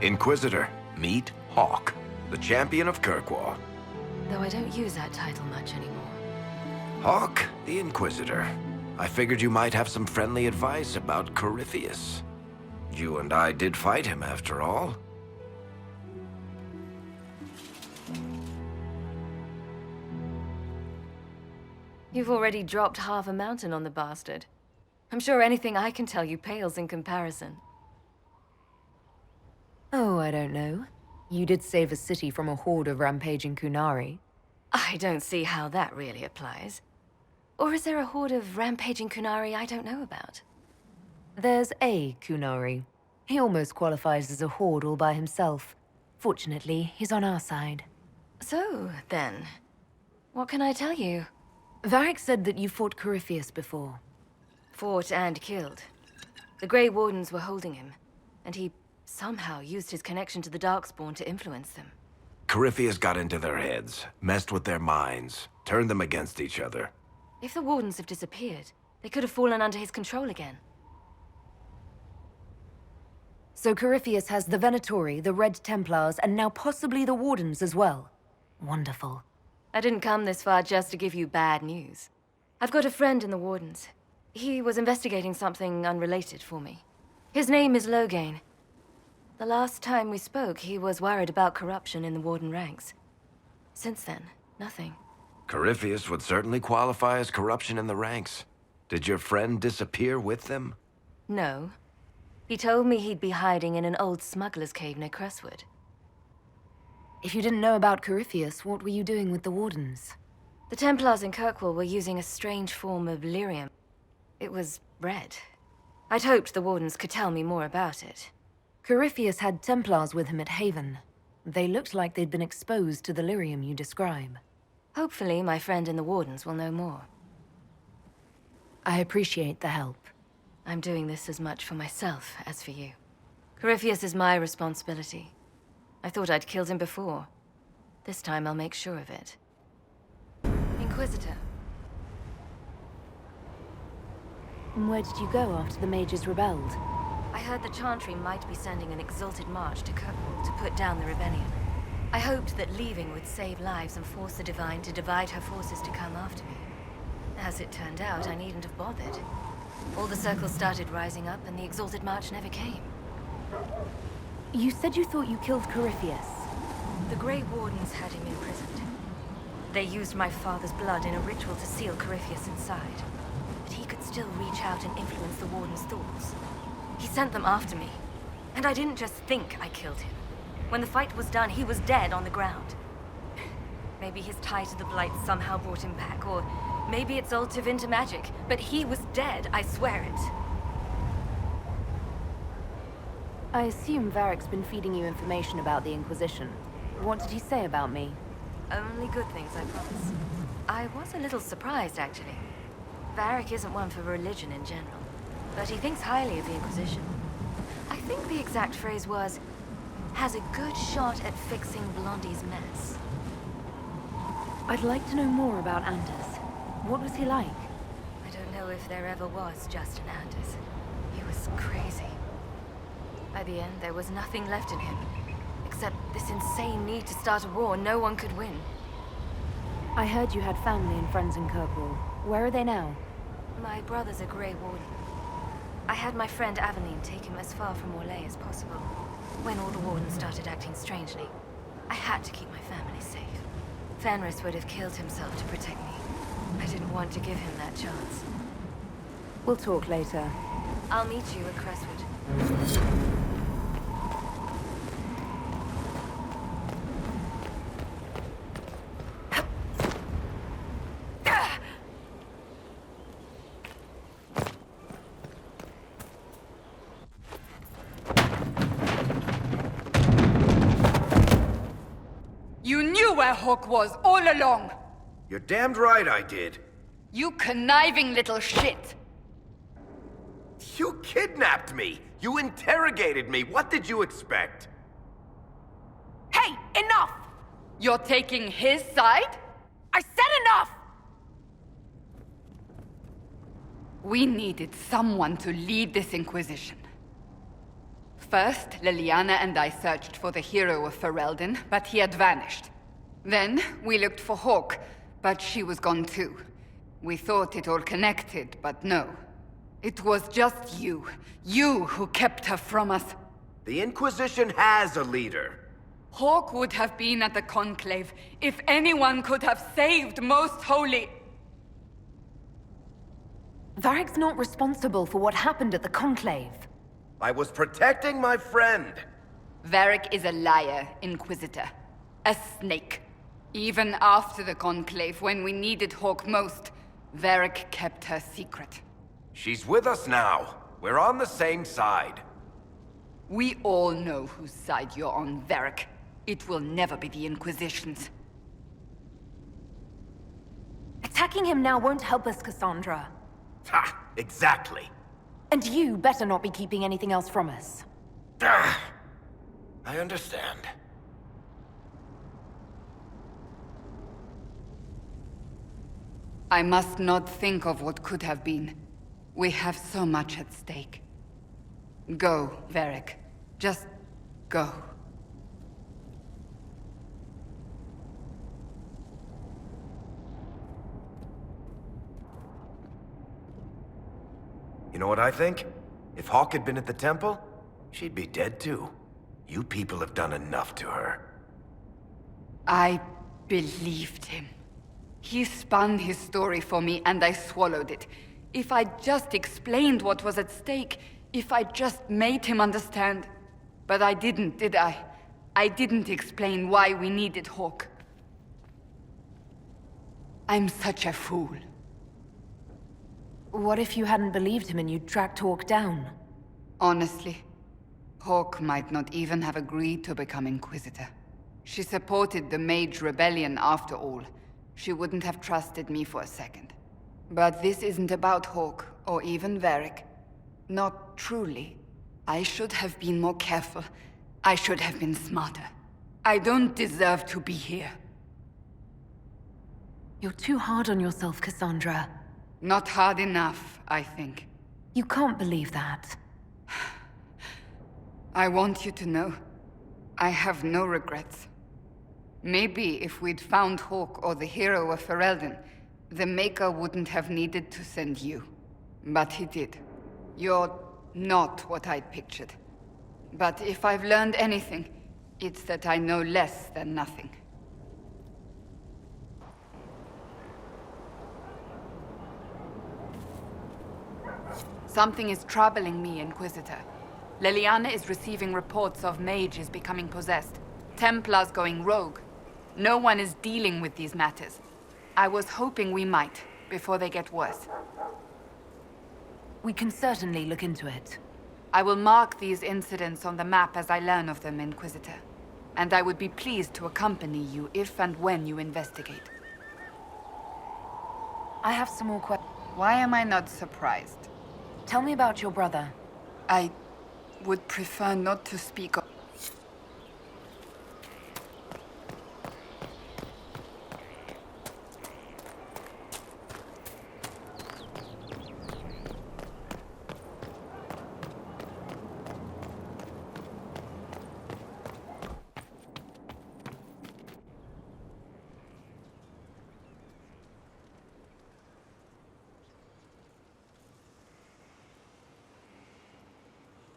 Inquisitor, meet Hawk, the champion of Kirkwall. Though I don't use that title much anymore. Hawk, the Inquisitor. I figured you might have some friendly advice about Corypheus. You and I did fight him, after all. You've already dropped half a mountain on the bastard. I'm sure anything I can tell you pales in comparison. Oh, I don't know. You did save a city from a horde of rampaging Kunari. I don't see how that really applies. Or is there a horde of rampaging Kunari I don't know about? There's a Kunari. He almost qualifies as a horde all by himself. Fortunately, he's on our side. So, then, what can I tell you? Varric said that you fought Corypheus before. Fought and killed. The Grey Wardens were holding him, and he somehow used his connection to the Darkspawn to influence them. Corypheus got into their heads, messed with their minds, turned them against each other. If the Wardens have disappeared, they could have fallen under his control again. So Corypheus has the Venatori, the Red Templars, and now possibly the Wardens as well. Wonderful. I didn't come this far just to give you bad news. I've got a friend in the Wardens. He was investigating something unrelated for me. His name is Loghain. The last time we spoke, he was worried about corruption in the Warden ranks. Since then, nothing. Corypheus would certainly qualify as corruption in the ranks. Did your friend disappear with them? No. He told me he'd be hiding in an old smuggler's cave near Crestwood. If you didn't know about Corypheus, what were you doing with the Wardens? The Templars in Kirkwall were using a strange form of lyrium. It was red. I'd hoped the Wardens could tell me more about it. Corypheus had Templars with him at Haven. They looked like they'd been exposed to the lyrium you describe. Hopefully, my friend in the Wardens will know more. I appreciate the help. I'm doing this as much for myself as for you. Corypheus is my responsibility. I thought I'd killed him before. This time I'll make sure of it. Inquisitor. And where did you go after the Mages rebelled? I heard the Chantry might be sending an exalted march to Kirkwall to put down the rebellion. I hoped that leaving would save lives and force the Divine to divide her forces to come after me. As it turned out, I needn't have bothered. All the circles started rising up, and the exalted march never came. You said you thought you killed Corypheus. The Grey Wardens had him imprisoned. They used my father's blood in a ritual to seal Corypheus inside. But he could still reach out and influence the Warden's thoughts. He sent them after me. And I didn't just think I killed him. When the fight was done, he was dead on the ground. Maybe his tie to the Blight somehow brought him back, or maybe it's all Tevinter magic, but he was dead, I swear it. I assume Varric's been feeding you information about the Inquisition. What did he say about me? Only good things, I promise. I was a little surprised, actually. Varric isn't one for religion in general, but he thinks highly of the Inquisition. I think the exact phrase was, has a good shot at fixing Blondie's mess. I'd like to know more about Anders. What was he like? I don't know if there ever was just an Anders. He was crazy. By the end, there was nothing left in him, except this insane need to start a war no one could win. I heard you had family and friends in Kirkwall. Where are they now? My brother's a Grey Warden. I had my friend Aveline take him as far from Orlais as possible. When all the Wardens started acting strangely, I had to keep my family safe. Fenris would have killed himself to protect me. I didn't want to give him that chance. We'll talk later. I'll meet you at Crestwood. You knew where Hawk was all along! You're damned right I did. You conniving little shit! You kidnapped me! You interrogated me! What did you expect? Hey, enough! You're taking his side? I said enough! We needed someone to lead this Inquisition. First, Liliana and I searched for the hero of Ferelden, but he had vanished. Then, we looked for Hawke, but she was gone too. We thought it all connected, but no. It was just you. You who kept her from us. The Inquisition has a leader. Hawke would have been at the Conclave if anyone could have saved Most Holy... Varric's not responsible for what happened at the Conclave. I was protecting my friend. Varric is a liar, Inquisitor. A snake. Even after the Conclave, when we needed Hawke most, Varric kept her secret. She's with us now. We're on the same side. We all know whose side you're on, Varric. It will never be the Inquisition's. Attacking him now won't help us, Cassandra. Ha! Exactly. And you better not be keeping anything else from us. Ah, I understand. I must not think of what could have been. We have so much at stake. Go, Varric. Just go. You know what I think? If Hawke had been at the temple, she'd be dead too. You people have done enough to her. I believed him. He spun his story for me, and I swallowed it. If I just explained what was at stake, if I just made him understand. But I didn't, did I? I didn't explain why we needed Hawke. I'm such a fool. What if you hadn't believed him and you'd tracked Hawke down? Honestly, Hawke might not even have agreed to become Inquisitor. She supported the Mage rebellion after all. She wouldn't have trusted me for a second. But this isn't about Hawke, or even Varric. Not truly. I should have been more careful. I should have been smarter. I don't deserve to be here. You're too hard on yourself, Cassandra. Not hard enough, I think. You can't believe that. I want you to know, I have no regrets. Maybe if we'd found Hawke or the hero of Ferelden, the Maker wouldn't have needed to send you. But he did. You're not what I'd pictured. But if I've learned anything, it's that I know less than nothing. Something is troubling me, Inquisitor. Liliana is receiving reports of mages becoming possessed, Templars going rogue. No one is dealing with these matters. I was hoping we might, before they get worse. We can certainly look into it. I will mark these incidents on the map as I learn of them, Inquisitor. And I would be pleased to accompany you if and when you investigate. I have some more questions. Why am I not surprised? Tell me about your brother. I would prefer not to speak of...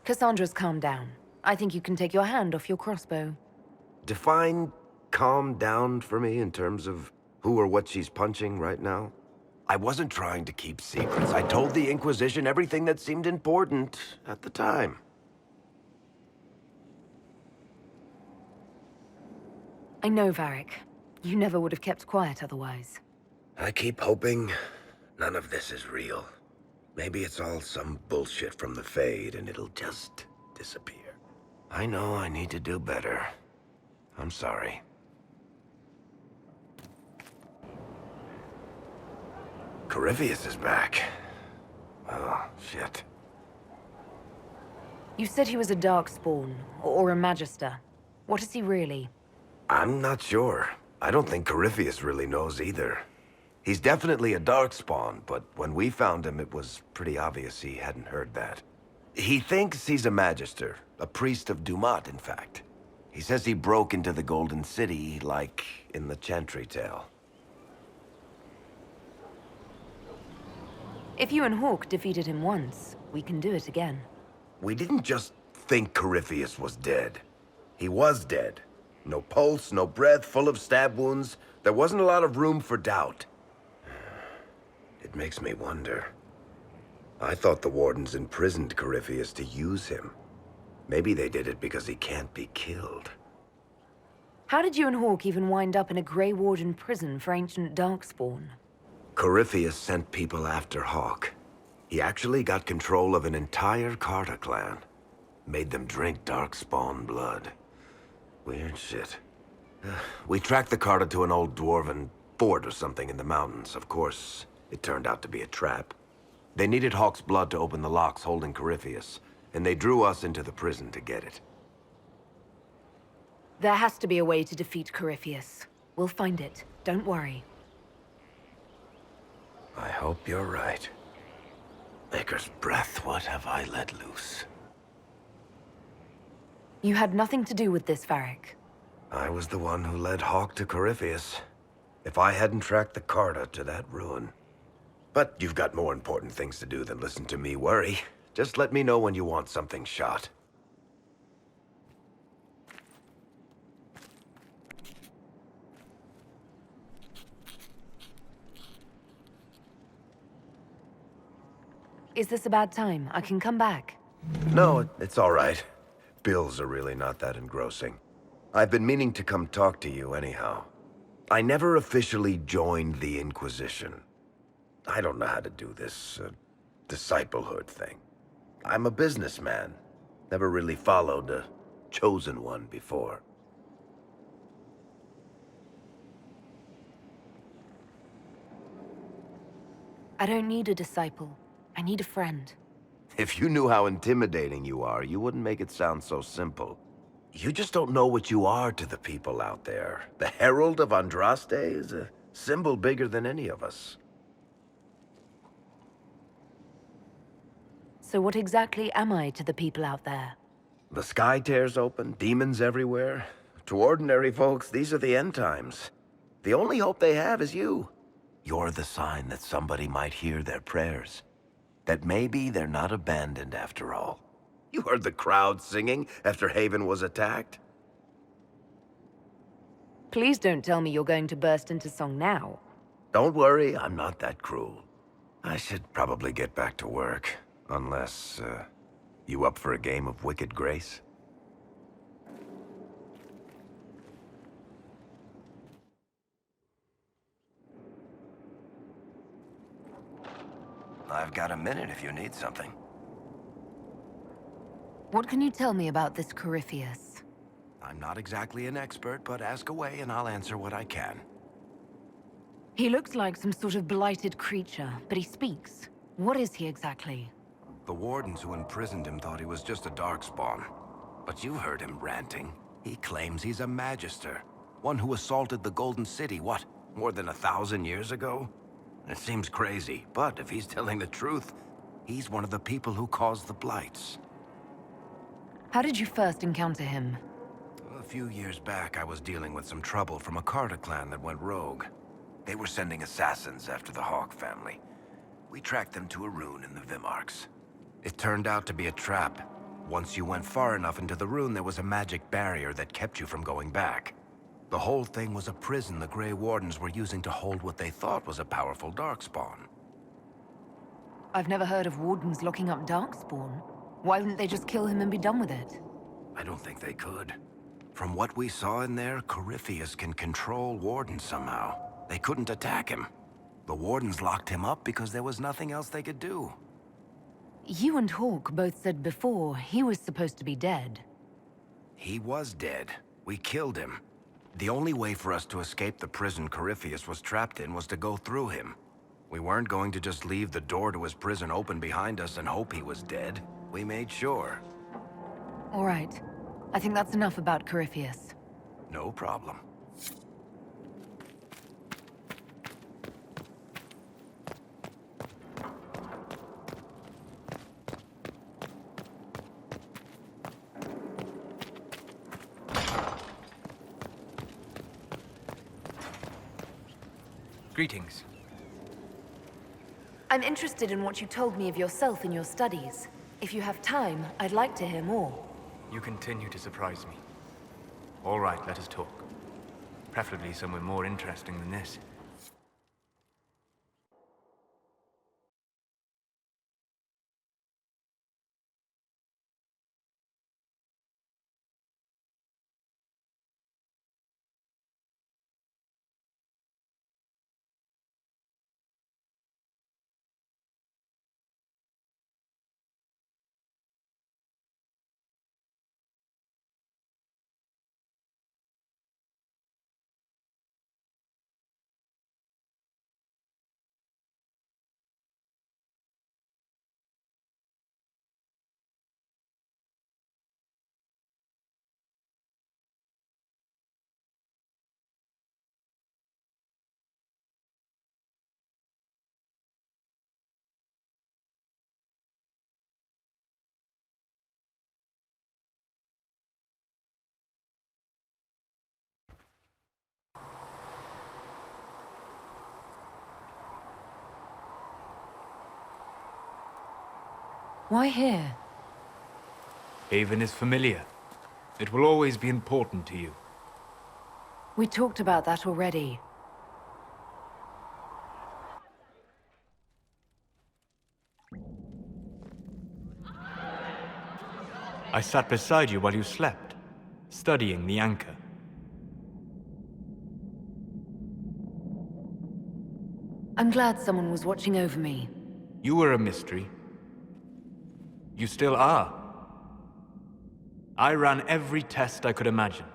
Cassandra's calmed down. I think you can take your hand off your crossbow. Define calm down for me in terms of who or what she's punching right now. I wasn't trying to keep secrets. I told the Inquisition everything that seemed important at the time. I know, Varric. You never would have kept quiet otherwise. I keep hoping none of this is real. Maybe it's all some bullshit from the Fade and it'll just disappear. I know I need to do better. I'm sorry. Corypheus is back. Oh, shit. You said he was a Darkspawn, or a Magister. What is he really? I'm not sure. I don't think Corypheus really knows either. He's definitely a Darkspawn, but when we found him, it was pretty obvious he hadn't heard that. He thinks he's a magister, a priest of Dumat, in fact. He says he broke into the Golden City, like in the Chantry tale. If you and Hawk defeated him once, we can do it again. We didn't just think Corypheus was dead. He was dead. No pulse, no breath, full of stab wounds. There wasn't a lot of room for doubt. It makes me wonder. I thought the Wardens imprisoned Corypheus to use him. Maybe they did it because he can't be killed. How did you and Hawk even wind up in a Grey Warden prison for ancient Darkspawn? Corypheus sent people after Hawk. He actually got control of an entire Carta clan. Made them drink Darkspawn blood. Weird shit. We tracked the Carta to an old dwarven fort or something in the mountains. Of course, it turned out to be a trap. They needed Hawk's blood to open the locks holding Corypheus, and they drew us into the prison to get it. There has to be a way to defeat Corypheus. We'll find it. Don't worry. I hope you're right. Maker's breath, what have I let loose? You had nothing to do with this, Varric. I was the one who led Hawk to Corypheus. If I hadn't tracked the Carta to that ruin. But you've got more important things to do than listen to me worry. Just let me know when you want something shot. Is this a bad time? I can come back. No, it's all right. Bills are really not that engrossing. I've been meaning to come talk to you anyhow. I never officially joined the Inquisition. I don't know how to do this, disciplehood thing. I'm a businessman. Never really followed a chosen one before. I don't need a disciple. I need a friend. If you knew how intimidating you are, you wouldn't make it sound so simple. You just don't know what you are to the people out there. The Herald of Andraste is a symbol bigger than any of us. So what exactly am I to the people out there? The sky tears open, demons everywhere. To ordinary folks, these are the end times. The only hope they have is you. You're the sign that somebody might hear their prayers. That maybe they're not abandoned after all. You heard the crowd singing after Haven was attacked? Please don't tell me you're going to burst into song now. Don't worry, I'm not that cruel. I should probably get back to work. Unless, you up for a game of Wicked Grace? I've got a minute if you need something. What can you tell me about this Corypheus? I'm not exactly an expert, but ask away and I'll answer what I can. He looks like some sort of blighted creature, but he speaks. What is he exactly? The Wardens who imprisoned him thought he was just a Darkspawn. But you heard him ranting. He claims he's a Magister. One who assaulted the Golden City, what, more than 1,000 years ago? It seems crazy, but if he's telling the truth, he's one of the people who caused the Blights. How did you first encounter him? A few years back, I was dealing with some trouble from a Carta clan that went rogue. They were sending assassins after the Hawk family. We tracked them to a ruin in the Vimarks. It turned out to be a trap. Once you went far enough into the ruin, there was a magic barrier that kept you from going back. The whole thing was a prison the Grey Wardens were using to hold what they thought was a powerful Darkspawn. I've never heard of Wardens locking up Darkspawn. Why wouldn't they just kill him and be done with it? I don't think they could. From what we saw in there, Corypheus can control Wardens somehow. They couldn't attack him. The Wardens locked him up because there was nothing else they could do. You and Hawk both said before he was supposed to be dead. He was dead. We killed him. The only way for us to escape the prison Corypheus was trapped in was to go through him. We weren't going to just leave the door to his prison open behind us and hope he was dead. We made sure. All right. I think that's enough about Corypheus. No problem. Greetings. I'm interested in what you told me of yourself in your studies. If you have time, I'd like to hear more. You continue to surprise me. All right, let us talk. Preferably somewhere more interesting than this. Why here? Haven is familiar. It will always be important to you. We talked about that already. I sat beside you while you slept, studying the anchor. I'm glad someone was watching over me. You were a mystery. You still are. I ran every test I could imagine.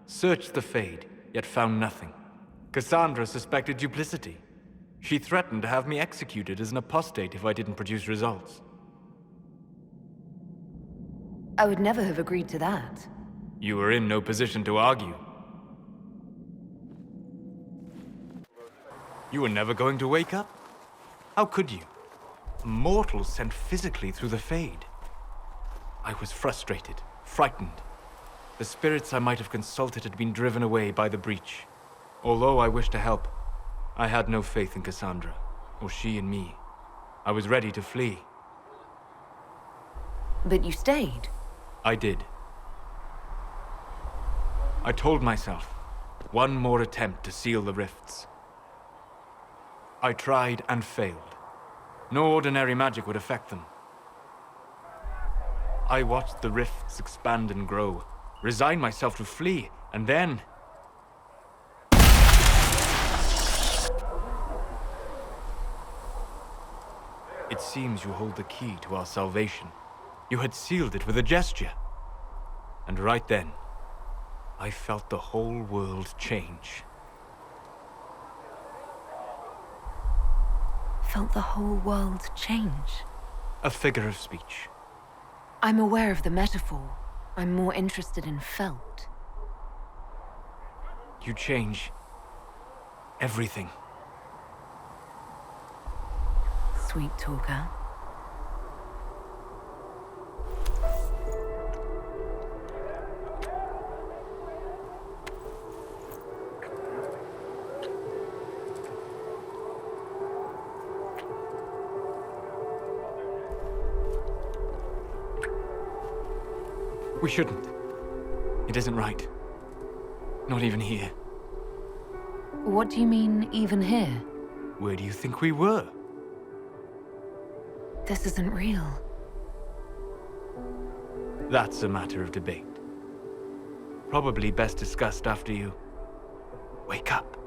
Searched the Fade, yet found nothing. Cassandra suspected duplicity. She threatened to have me executed as an apostate if I didn't produce results. I would never have agreed to that. You were in no position to argue. You were never going to wake up? How could you? A mortal sent physically through the Fade. I was frustrated, frightened. The spirits I might have consulted had been driven away by the breach. Although I wished to help, I had no faith in Cassandra, or she in me. I was ready to flee. But you stayed. I did. I told myself, one more attempt to seal the rifts. I tried and failed. No ordinary magic would affect them. I watched the rifts expand and grow, resigned myself to flee, and then... It seems you hold the key to our salvation. You had sealed it with a gesture. And right then, I felt the whole world change. Felt the whole world change. A figure of speech. I'm aware of the metaphor. I'm more interested in felt. You change everything. Sweet talker. We shouldn't. It isn't right. Not even here. What do you mean, even here? Where do you think we were? This isn't real. That's a matter of debate. Probably best discussed after you wake up.